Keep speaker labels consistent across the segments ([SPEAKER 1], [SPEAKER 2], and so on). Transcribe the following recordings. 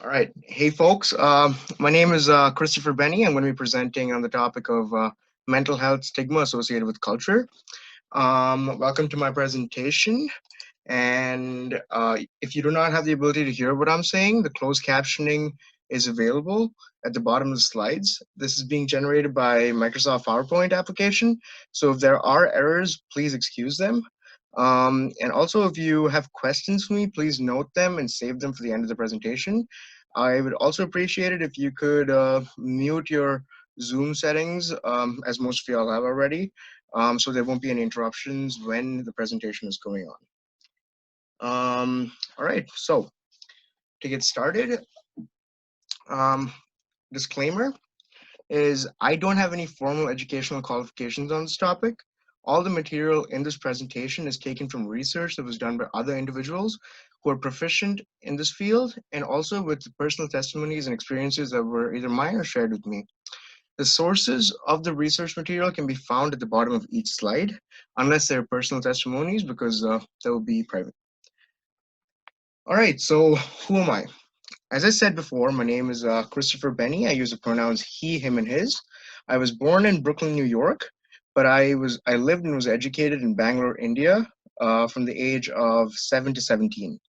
[SPEAKER 1] All right. Hey, folks. My name is Christopher Benny. I'm going to be presenting on the topic of mental health stigma associated with culture. Welcome to my presentation. And if you do not have the ability to hear what I'm saying, the closed captioning is available at the bottom of the slides. This is being generated by Microsoft PowerPoint application. So if there are errors, please excuse them. And also, if you have questions for me, please note them and save them for the end of the presentation. I would also appreciate it if you could mute your Zoom settings, as most of y'all have already, so there won't be any interruptions when the presentation is going on. All right, so to get started, disclaimer is I don't have any formal educational qualifications on this topic. All the material in this presentation is taken from research that was done by other individuals who are proficient in this field, and also with personal testimonies and experiences that were either mine or shared with me. The sources of the research material can be found at the bottom of each slide, unless they're personal testimonies, because that will be private. All right, so who am I? As I said before, my name is Christopher Benny. I use the pronouns he, him, and his. I was born in Brooklyn, New York, but I lived and was educated in Bangalore, India, from the age of 7 to 17.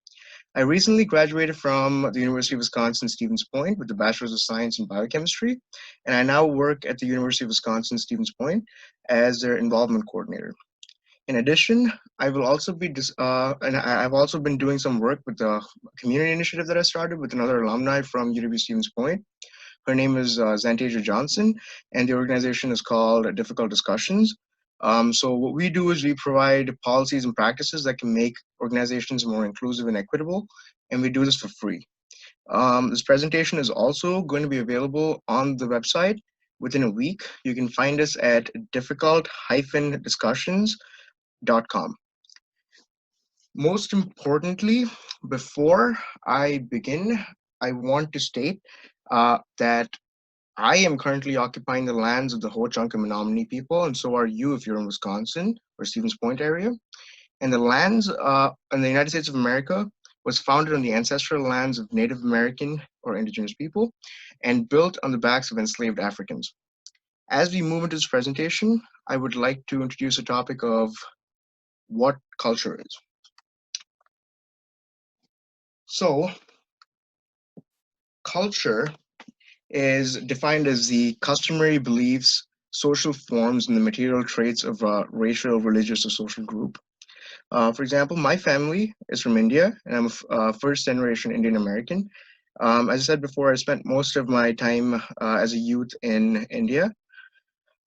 [SPEAKER 1] I recently graduated from the University of Wisconsin Stevens Point with the Bachelor's of Science in Biochemistry, and I now work at the University of Wisconsin Stevens Point as their involvement coordinator. In addition, I will also be, and I've also been doing some work with the community initiative that I started with another alumni from UW Stevens Point. Her name is Zantasia Johnson, and the organization is called Difficult Discussions. So what we do is we provide policies and practices that can make organizations more inclusive and equitable, and we do this for free. This presentation is also going to be available on the website within a week. You can find us at difficult-discussions.com. Most importantly, before I begin, I want to state that I am currently occupying the lands of the Ho-Chunk and Menominee people, and so are you if you're in Wisconsin or Stevens Point area. And the lands in the United States of America was founded on the ancestral lands of Native American or indigenous people and built on the backs of enslaved Africans. As we move into this presentation, I would like to introduce a topic of what culture is. So, culture is defined as the customary beliefs, social forms, and the material traits of a racial, religious, or social group. For example, my family is from India, and I'm a first-generation Indian American. As I said before, I spent most of my time as a youth in India.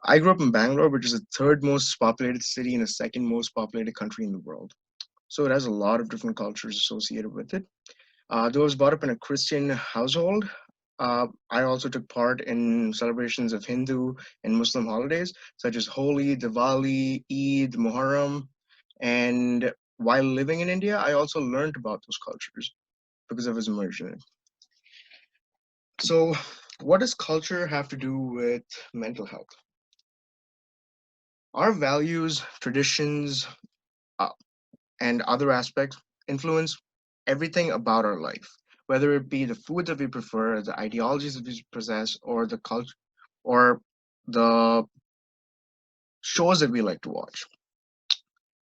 [SPEAKER 1] I grew up in Bangalore, which is the third most populated city and the second most populated country in the world. So it has a lot of different cultures associated with it. Though I was brought up in a Christian household, I also took part in celebrations of Hindu and Muslim holidays, such as Holi, Diwali, Eid, Muharram. And while living in India, I also learned about those cultures because I was immersed in it. So, what does culture have to do with mental health? Our values, traditions, uh, and other aspects influence everything about our life, whether it be the food that we prefer, the ideologies that we possess, or the culture, or the shows that we like to watch.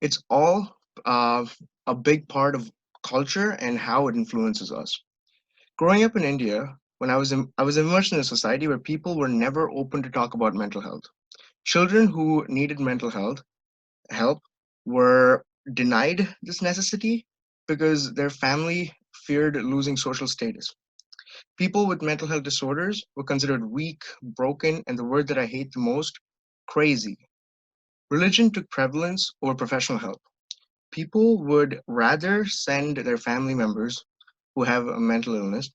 [SPEAKER 1] It's all a big part of culture and how it influences us. Growing up in India, when I was immersed in a society where people were never open to talk about mental health. Children who needed mental health help were denied this necessity because their family feared losing social status. People with mental health disorders were considered weak, broken, and the word that I hate the most, crazy. Religion took prevalence over professional help. People would rather send their family members who have a mental illness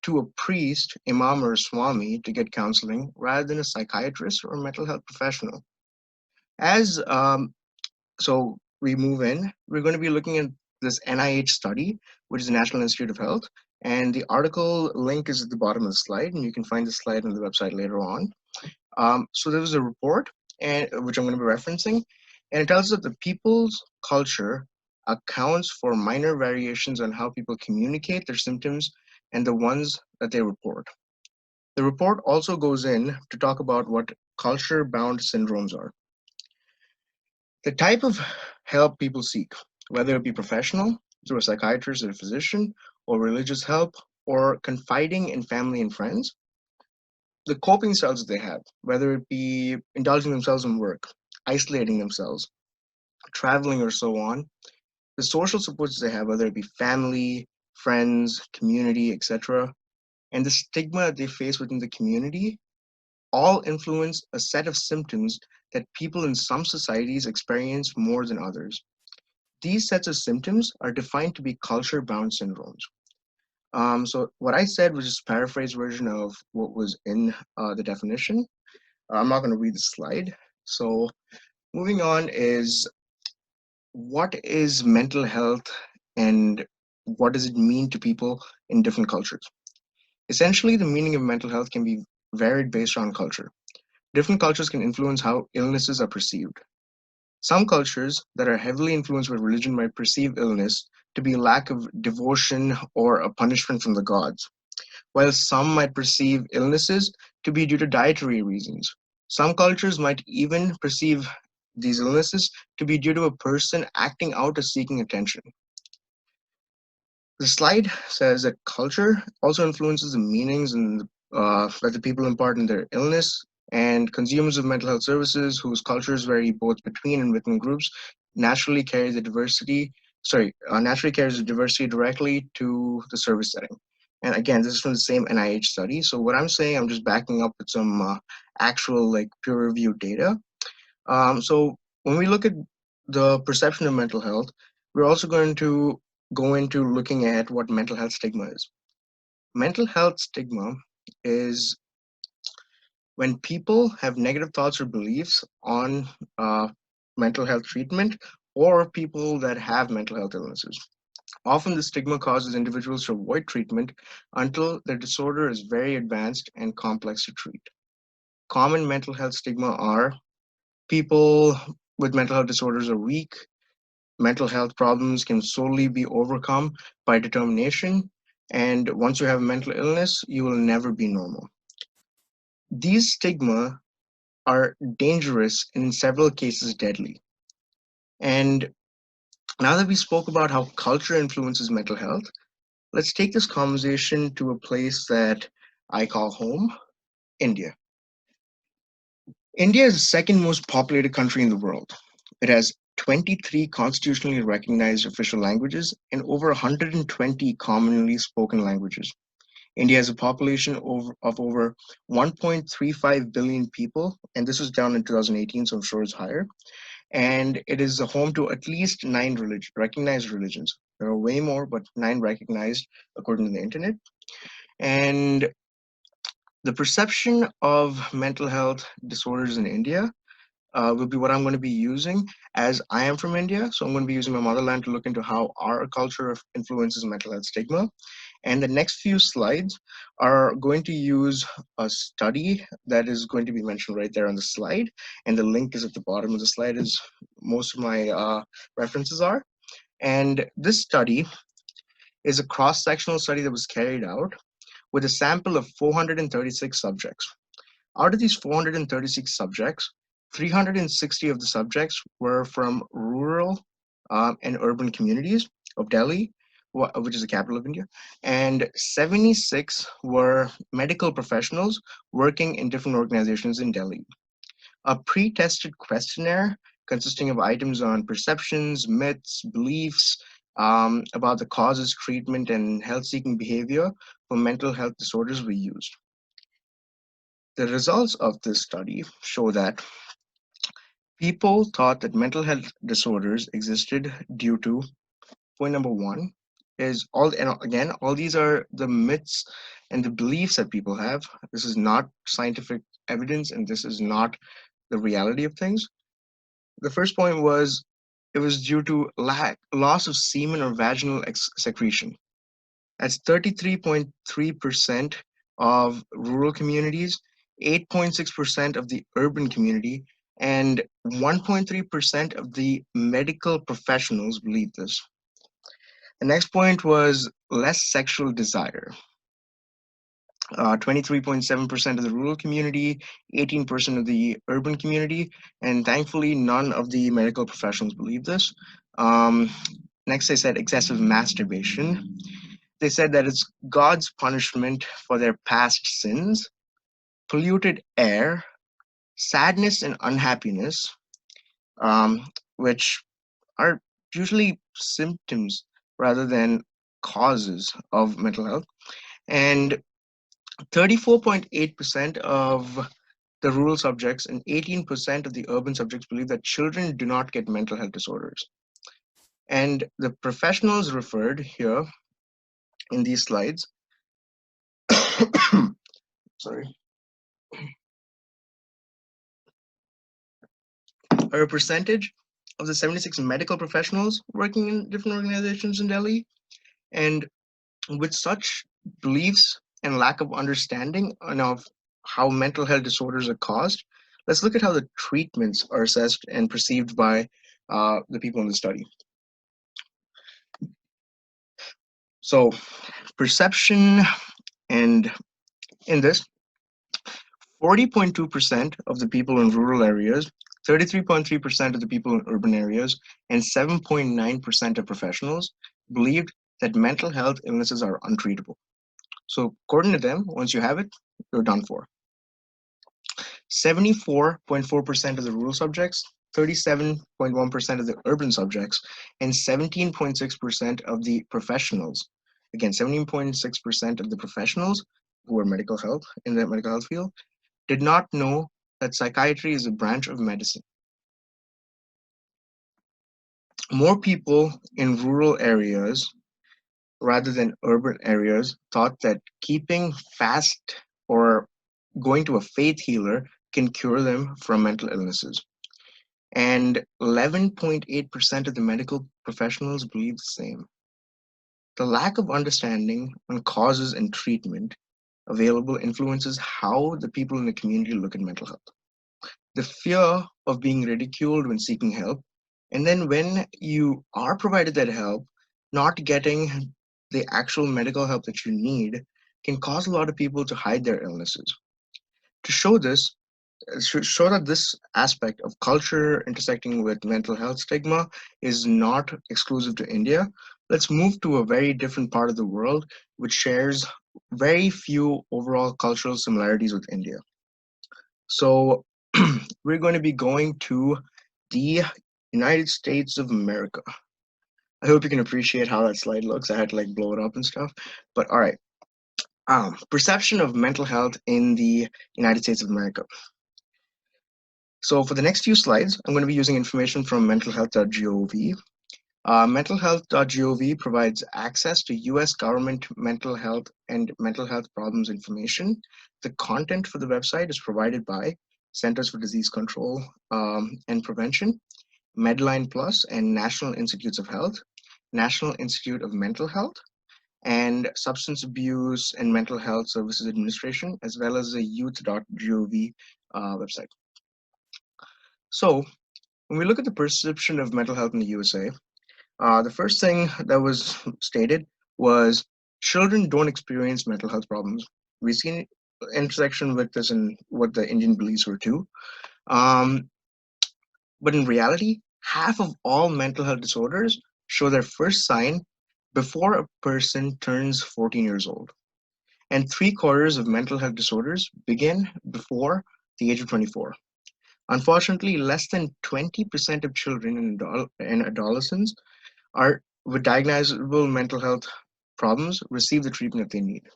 [SPEAKER 1] to a priest, imam, or a swami to get counseling rather than a psychiatrist or a mental health professional. As so we move in, we're going to be looking at this NIH study, which is the National Institute of Health, and the article link is at the bottom of the slide, and you can find the slide on the website later on. So there was a report, which I'm going to be referencing, and it tells us that the people's culture accounts for minor variations on how people communicate their symptoms and the ones that they report. The report also goes in to talk about what culture bound syndromes are. The type of help people seek, whether it be professional, through a psychiatrist or a physician, or religious help, or confiding in family and friends, the coping styles that they have, whether it be indulging themselves in work, isolating themselves, traveling, or so on, the social supports they have, whether it be family, friends, community, etc., and the stigma that they face within the community all influence a set of symptoms that people in some societies experience more than others. These sets of symptoms are defined to be culture bound syndromes. So, what I said was just a paraphrased version of what was in the definition. I'm not going to read the slide. So, moving on is what is mental health and what does it mean to people in different cultures? Essentially, the meaning of mental health can be varied based on culture. Different cultures can influence how illnesses are perceived. Some cultures that are heavily influenced by religion might perceive illness to be a lack of devotion or a punishment from the gods, while some might perceive illnesses to be due to dietary reasons. Some cultures might even perceive these illnesses to be due to a person acting out or seeking attention. The slide says that culture also influences the meanings and that the people impart in their illness, and consumers of mental health services whose cultures vary both between and within groups naturally carry the diversity. Naturally carries the diversity directly to the service setting. And again, this is from the same NIH study. So what I'm saying, I'm just backing up with some actual like peer-reviewed data. So when we look at the perception of mental health, we're also going to go into looking at what mental health stigma is. Mental health stigma is when people have negative thoughts or beliefs on mental health treatment or people that have mental health illnesses. Often, the stigma causes individuals to avoid treatment until their disorder is very advanced and complex to treat. Common mental health stigma are people with mental health disorders are weak. Mental health problems can solely be overcome by determination. And once you have a mental illness, you will never be normal. These stigma are dangerous and in several cases deadly. And now that we spoke about how culture influences mental health, let's take this conversation to a place that I call home, India. India is the second most populated country in the world. It has 23 constitutionally recognized official languages and over 120 commonly spoken languages. India has a population of over 1.35 billion people, and this was down in 2018, so I'm sure it's higher. And it is the home to at least nine recognized religions. There are way more, but nine recognized according to the internet. And the perception of mental health disorders in India will be what I'm going to be using as I am from India. So I'm going to be using my motherland to look into how our culture influences mental health stigma. And the next few slides are going to use a study that is going to be mentioned right there on the slide. And the link is at the bottom of the slide as most of my references are. And this study is a cross-sectional study that was carried out with a sample of 436 subjects. Out of these 436 subjects, 360 of the subjects were from rural and urban communities of Delhi, which is the capital of India, and 76 were medical professionals working in different organizations in Delhi. A pre-tested questionnaire consisting of items on perceptions, myths, beliefs about the causes, treatment, and health-seeking behavior for mental health disorders were used. The results of this study show that people thought that mental health disorders existed due to point number one is all, and again, all these are the myths and the beliefs that people have. This is not scientific evidence and this is not the reality of things. The first point was it was due to loss of semen or vaginal secretion. That's 33.3% of rural communities, 8.6% of the urban community, and 1.3% of the medical professionals believe this. The next point was less sexual desire. 23.7% of the rural community, 18% of the urban community, and thankfully, none of the medical professionals believe this. Um, Next, they said excessive masturbation. They said that it's God's punishment for their past sins, polluted air, sadness and unhappiness, um, which are usually symptoms rather than causes of mental health. And 34.8% of the rural subjects and 18% of the urban subjects believe that children do not get mental health disorders. And the professionals referred here in these slides, sorry, are a percentage of the 76 medical professionals working in different organizations in Delhi. And with such beliefs and lack of understanding of how mental health disorders are caused, let's look at how the treatments are assessed and perceived by the people in the study. So, perception, and in this, 40.2% of the people in rural areas, 33.3% of the people in urban areas, and 7.9% of professionals believed that mental health illnesses are untreatable. So, according to them, once you have it, you're done for. 74.4% of the rural subjects, 37.1% of the urban subjects, and 17.6% of the professionals. Again, 17.6% of the professionals who are medical health in the medical health field did not know that psychiatry is a branch of medicine. More people in rural areas rather than urban areas thought that keeping fast or going to a faith healer can cure them from mental illnesses. And 11.8% of the medical professionals believe the same. The lack of understanding on causes and treatment available influences how the people in the community look at mental health. The fear of being ridiculed when seeking help, and then when you are provided that help, not getting the actual medical help that you need can cause a lot of people to hide their illnesses. To show this, show that this aspect of culture intersecting with mental health stigma is not exclusive to India, let's move to a very different part of the world which shares very few overall cultural similarities with India. So we're going to be going to the United States of America. I hope you can appreciate how that slide looks. I had to like blow it up and stuff. But all right. Perception of mental health in the United States of America. So for the next few slides, I'm going to be using information from mentalhealth.gov. Mentalhealth.gov provides access to US government mental health and mental health problems information. The content for the website is provided by Centers for Disease Control and Prevention, Medline Plus, and National Institutes of Health, National Institute of Mental Health, and Substance Abuse and Mental Health Services Administration, as well as the youth.gov website. So when we look at the perception of mental health in the USA, the first thing that was stated was children don't experience mental health problems. We've seen intersection with this in what the Indian beliefs were too. But in reality, half of all mental health disorders show their first sign before a person turns 14 years old. And 3/4 of mental health disorders begin before the age of 24. Unfortunately, less than 20% of children and adolescents are with diagnosable mental health problems receive the treatment that they need.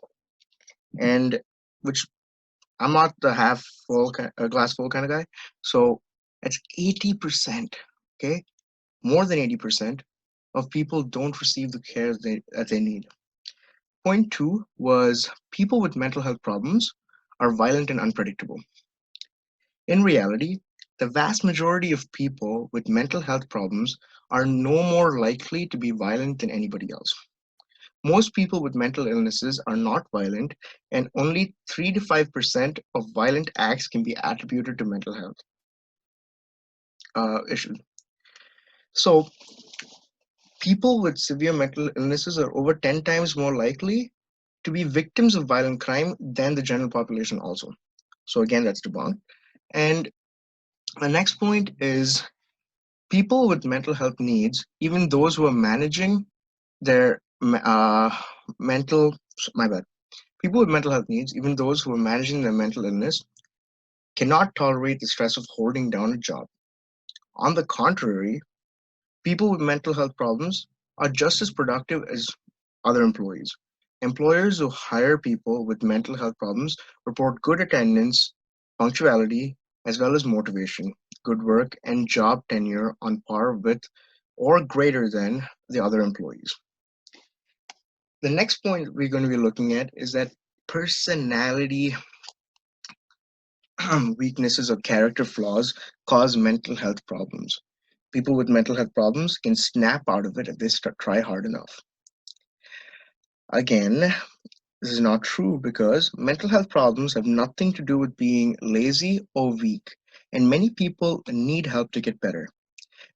[SPEAKER 1] And which I'm not the half full, glass full kind of guy. So that's 80%. Okay, more than 80% of people don't receive the care that they need. Point two was people with mental health problems are violent and unpredictable. In reality, the vast majority of people with mental health problems are no more likely to be violent than anybody else. Most people with mental illnesses are not violent, and only 3 to 5% of violent acts can be attributed to mental health issues. So, people with severe mental illnesses are over 10 times more likely to be victims of violent crime than the general population also. So again, that's debunked. And the next point is people with mental health needs, even those who are managing their mental, my bad, people with mental health needs, even those who are managing their mental illness, cannot tolerate the stress of holding down a job. On the contrary, people with mental health problems are just as productive as other employees. Employers who hire people with mental health problems report good attendance, punctuality, as well as motivation, good work, and job tenure on par with or greater than the other employees. The next point we're going to be looking at is that personality weaknesses or character flaws cause mental health problems. People with mental health problems can snap out of it if they try hard enough. Again, this is not true because mental health problems have nothing to do with being lazy or weak, and many people need help to get better.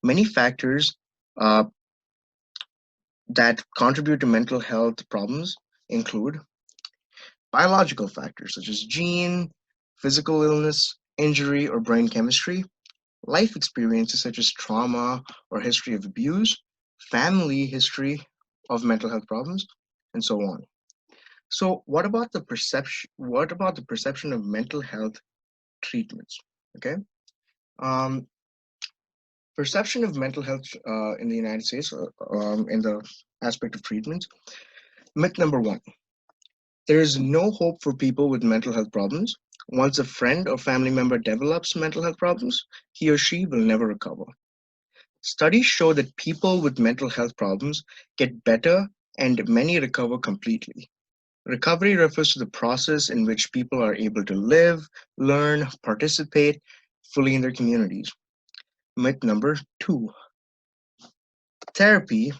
[SPEAKER 1] Many factors uh, that contribute to mental health problems include biological factors such as gene, physical illness, injury, or brain chemistry, life experiences such as trauma or history of abuse, family history of mental health problems, and so on. So, What about the perception of mental health treatments? Okay, um, perception of mental health in the United States, in the aspect of treatments. Myth number one: there is no hope for people with mental health problems. Once a friend or family member develops mental health problems, he or she will never recover. Studies show that people with mental health problems get better and many recover completely. Recovery refers to the process in which people are able to live, learn, participate fully in their communities. Myth number two: therapy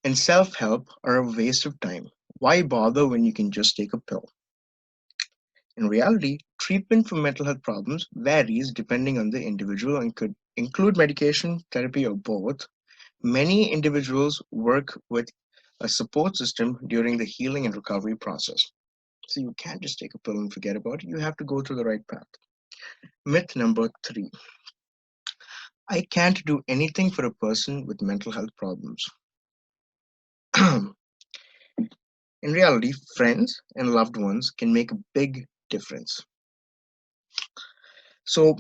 [SPEAKER 1] and self help are a waste of time. Why bother when you can just take a pill? In reality, treatment for mental health problems varies depending on the individual and could include medication, therapy, or both. Many individuals work with a support system during the healing and recovery process. So you can't just take a pill and forget about it. You have to go through the right path. Myth number three: I can't do anything for a person with mental health problems. In reality, friends and loved ones can make a big difference. So,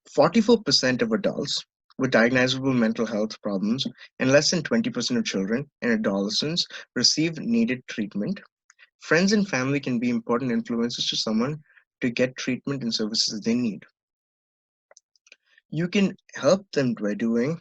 [SPEAKER 1] 44% of adults with diagnosable mental health problems and less than 20% of children and adolescents receive needed treatment. Friends and family can be important influences to someone to get treatment and services they need. You can help them by doing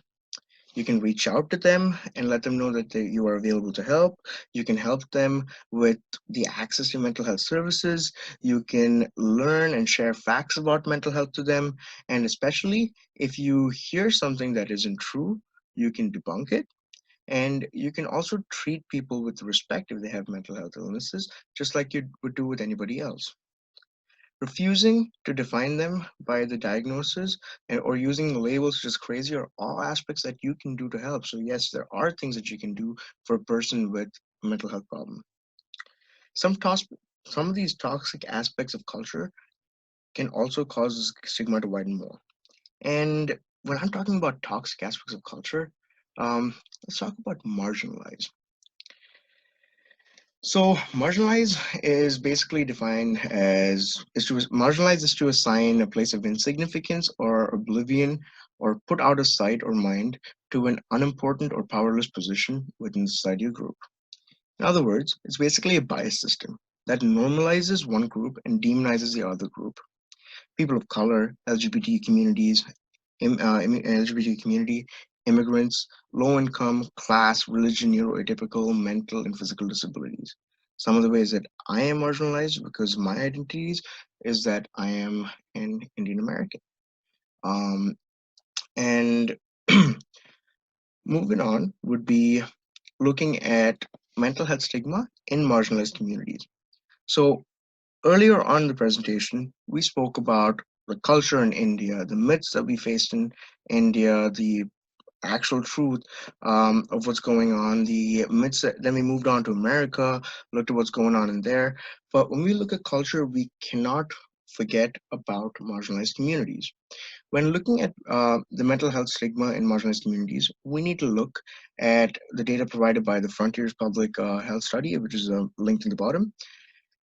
[SPEAKER 1] You can reach out to them and let them know that you are available to help. You can help them with the access to mental health services. You can learn and share facts about mental health to them. And especially if you hear something that isn't true, you can debunk it. And you can also treat people with respect if they have mental health illnesses, just like you would do with anybody else. Refusing to define them by the diagnosis or using labels such as crazy are all aspects that you can do to help. So, yes, there are things that you can do for a person with a mental health problem. Some, tos- some of these toxic aspects of culture can also cause stigma to widen more. And when I'm talking about toxic aspects of culture, let's talk about marginalized. So marginalize is basically defined as is to marginalize is to assign a place of insignificance or oblivion or put out of sight or mind to an unimportant or powerless position within the society or group. In other words, it's basically a bias system that normalizes one group and demonizes the other group. People of color, LGBT communities, LGBT community, immigrants, low income, class, religion, neuroatypical, mental, and physical disabilities. Some of the ways that I am marginalized because of my identities is that I am an Indian American. Um, and moving on would be looking at mental health stigma in marginalized communities. So earlier on in the presentation, we spoke about the culture in India, the myths that we faced in India, the actual truth of what's going on. The myths. Then we moved on to America, looked at what's going on in there. But when we look at culture, we cannot forget about marginalized communities. When looking at the mental health stigma in marginalized communities, we need to look at the data provided by the Frontiers Public Health Study, which is linked in the bottom.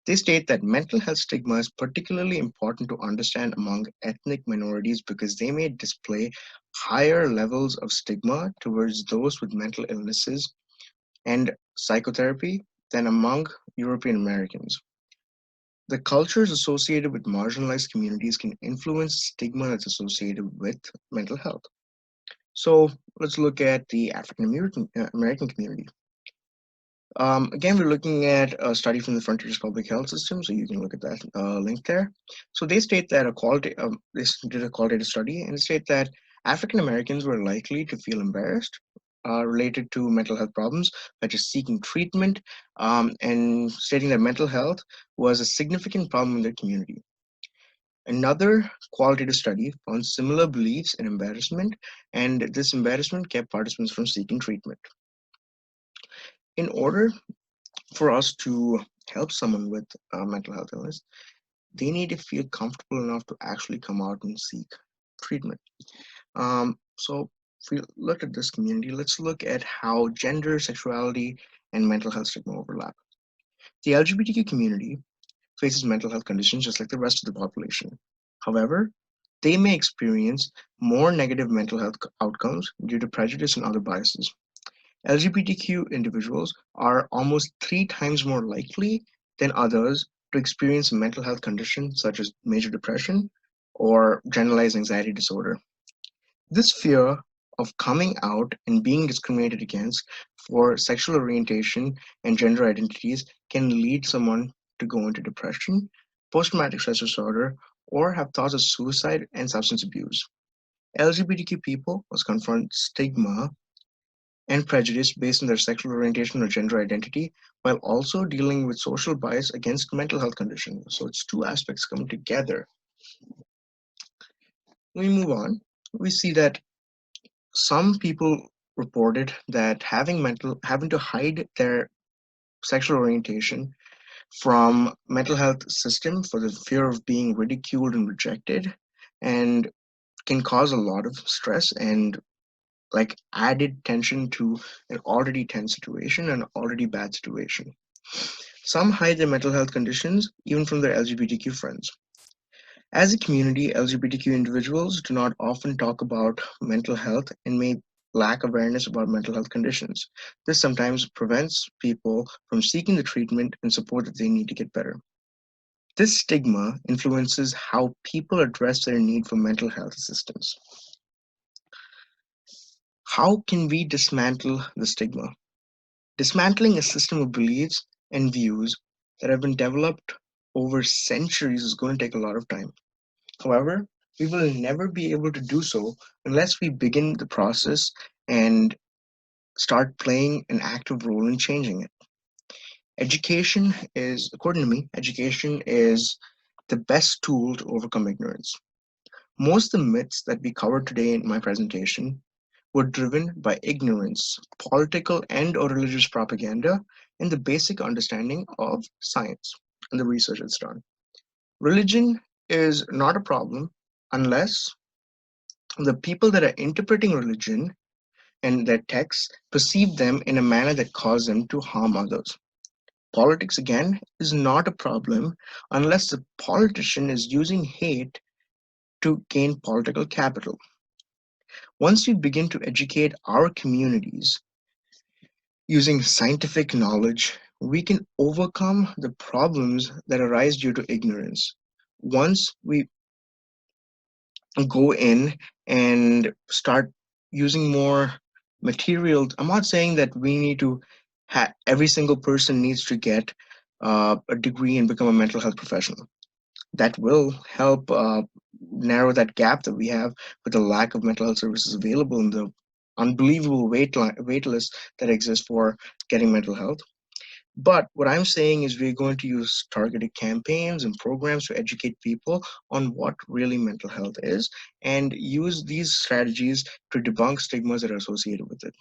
[SPEAKER 1] They state that mental health stigma is particularly important to understand among ethnic minorities because they may display higher levels of stigma towards those with mental illnesses and psychotherapy than among European Americans. The cultures associated with marginalized communities can influence stigma that's associated with mental health. So let's look at the African American community. Again, we're looking at a study from the Frontiers Public Health System, so you can look at that link there. So they state that they did a qualitative study and state that African Americans were likely to feel embarrassed related to mental health problems, such as seeking treatment, and stating that mental health was a significant problem in their community. Another qualitative study found similar beliefs and embarrassment, and this embarrassment kept participants from seeking treatment. In order for us to help someone with mental health illness, they need to feel comfortable enough to actually come out and seek treatment. So, if we look at this community, let's look at how gender, sexuality, and mental health stigma overlap. The LGBTQ community faces mental health conditions just like the rest of the population. However, they may experience more negative mental health outcomes due to prejudice and other biases. LGBTQ individuals are almost 3 times more likely than others to experience a mental health condition such as major depression or generalized anxiety disorder. This fear of coming out and being discriminated against for sexual orientation and gender identities can lead someone to go into depression, post traumatic stress disorder, or have thoughts of suicide and substance abuse. LGBTQ people must confront stigma and prejudice based on their sexual orientation or gender identity, while also dealing with social bias against mental health conditions. So it's two aspects coming together. When we move on, we see that some people reported that having to hide their sexual orientation from mental health system for the fear of being ridiculed and rejected, and can cause a lot of stress and like added tension to an already tense situation, an already bad situation. Some hide their mental health conditions even from their LGBTQ friends. As a community, LGBTQ individuals do not often talk about mental health and may lack awareness about mental health conditions. This sometimes prevents people from seeking the treatment and support that they need to get better. This stigma influences how people address their need for mental health assistance. How can we dismantle the stigma? Dismantling a system of beliefs and views that have been developed over centuries is going to take a lot of time. However, we will never be able to do so unless we begin the process and start playing an active role in changing it. Education is, according to me, education is the best tool to overcome ignorance. Most of the myths that we covered today in my presentation were driven by ignorance, political and or religious propaganda, and the basic understanding of science and the research that's done. Religion is not a problem unless the people that are interpreting religion and their texts perceive them in a manner that causes them to harm others. Politics, again, is not a problem unless the politician is using hate to gain political capital. Once we begin to educate our communities using scientific knowledge, we can overcome the problems that arise due to ignorance. Once we go in and start using more material, I'm not saying that we need to every single person needs to get a degree and become a mental health professional. That will help narrow that gap that we have with the lack of mental health services available in the unbelievable wait list that exists for getting mental health. But what I'm saying is we're going to use targeted campaigns and programs to educate people on what really mental health is and use these strategies to debunk stigmas that are associated with it.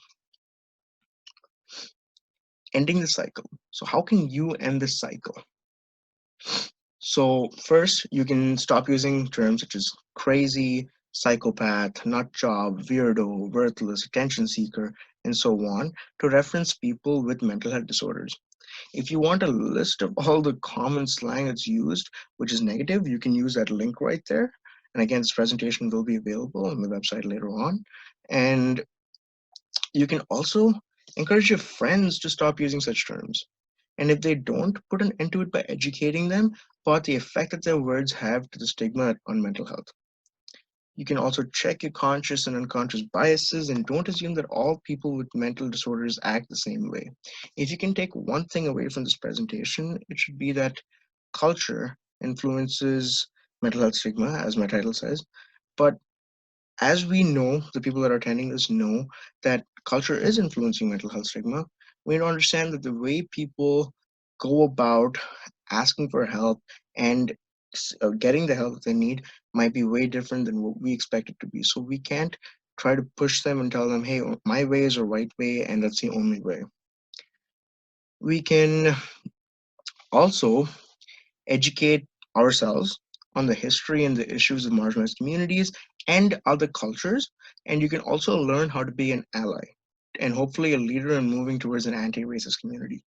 [SPEAKER 1] Ending the cycle. So, how can you end this cycle? So, first, you can stop using terms such as crazy, psychopath, nut job, weirdo, worthless, attention seeker, and so on to reference people with mental health disorders. If you want a list of all the common slang that's used, which is negative, you can use that link right there. And again, this presentation will be available on the website later on. And you can also encourage your friends to stop using such terms. And if they don't, put an end to it by educating them about the effect that their words have to the stigma on mental health. You can also check your conscious and unconscious biases and don't assume that all people with mental disorders act the same way. If you can take one thing away from this presentation, it should be that culture influences mental health stigma, as my title says. But as we know, the people that are attending this know that culture is influencing mental health stigma. We need to understand that the way people go about asking for help and getting the help that they need might be way different than what we expect it to be. So we can't try to push them and tell them, hey, my way is a right way and that's the only way. We can also educate ourselves on the history and the issues of marginalized communities and other cultures. And you can also learn how to be an ally and hopefully a leader in moving towards an anti racist community.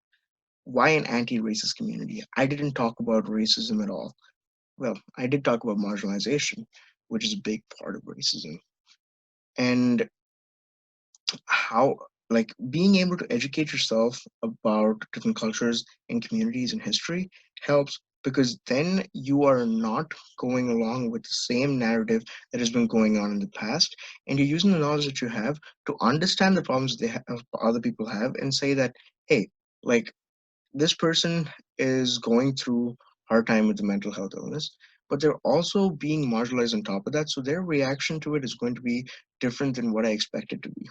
[SPEAKER 1] Why an anti racist community? I didn't talk about racism at all. Well, I did talk about marginalization, which is a big part of racism. And how, like, being able to educate yourself about different cultures and communities and history helps because then you are not going along with the same narrative that has been going on in the past, and you're using the knowledge that you have to understand the problems they have other people have and say that, hey, like, this person is going through hard time with the mental health illness, but they're also being marginalized on top of that, so their reaction to it is going to be different than what I expect it to be.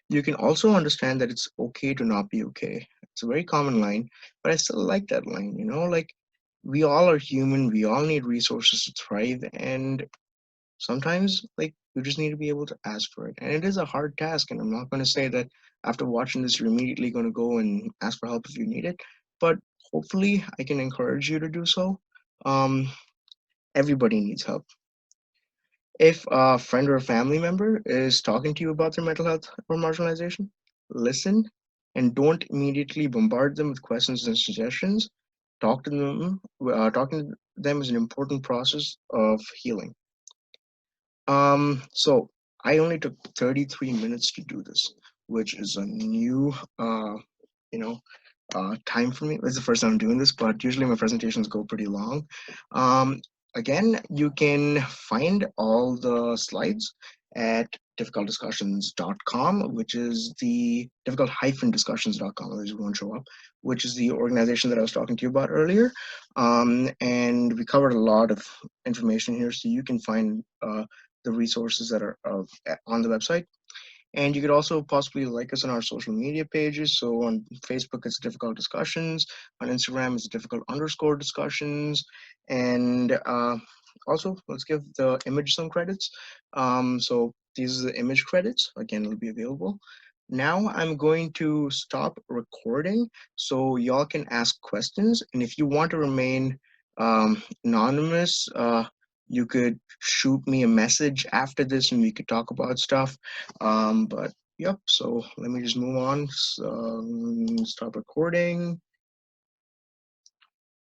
[SPEAKER 1] You can also understand that it's okay to not be okay. It's a very common line, but I still like that line, like, we all are human, we all need resources to thrive, and sometimes, like, you just need to be able to ask for it. And it is a hard task, and I'm not going to say that after watching this, you're immediately going to go and ask for help if you need it, but hopefully I can encourage you to do so. Um, Everybody needs help. If a friend or a family member is talking to you about their mental health or marginalization, listen and don't immediately bombard them with questions and suggestions. Talk to them. Talking to them is an important process of healing. So I only took 33 minutes to do this, which is a new, you know, time for me. It's the first time I'm doing this, but usually my presentations go pretty long. Um, Again, you can find all the slides at difficultdiscussions.com, which is the difficult-discussions.com, there's one show up, which is the organization that I was talking to you about earlier. And we covered a lot of information here, so you can find the resources that are on the website. And you could also possibly like us on our social media pages. So on Facebook, it's Difficult Discussions. On Instagram, it's Difficult_Discussions. And also, let's give the image some credits. So these are the image credits. Again, it'll be available. Now I'm going to stop recording so y'all can ask questions. And if you want to remain anonymous, you could shoot me a message after this and we could talk about stuff. But yep, so let me just move on. Stop recording.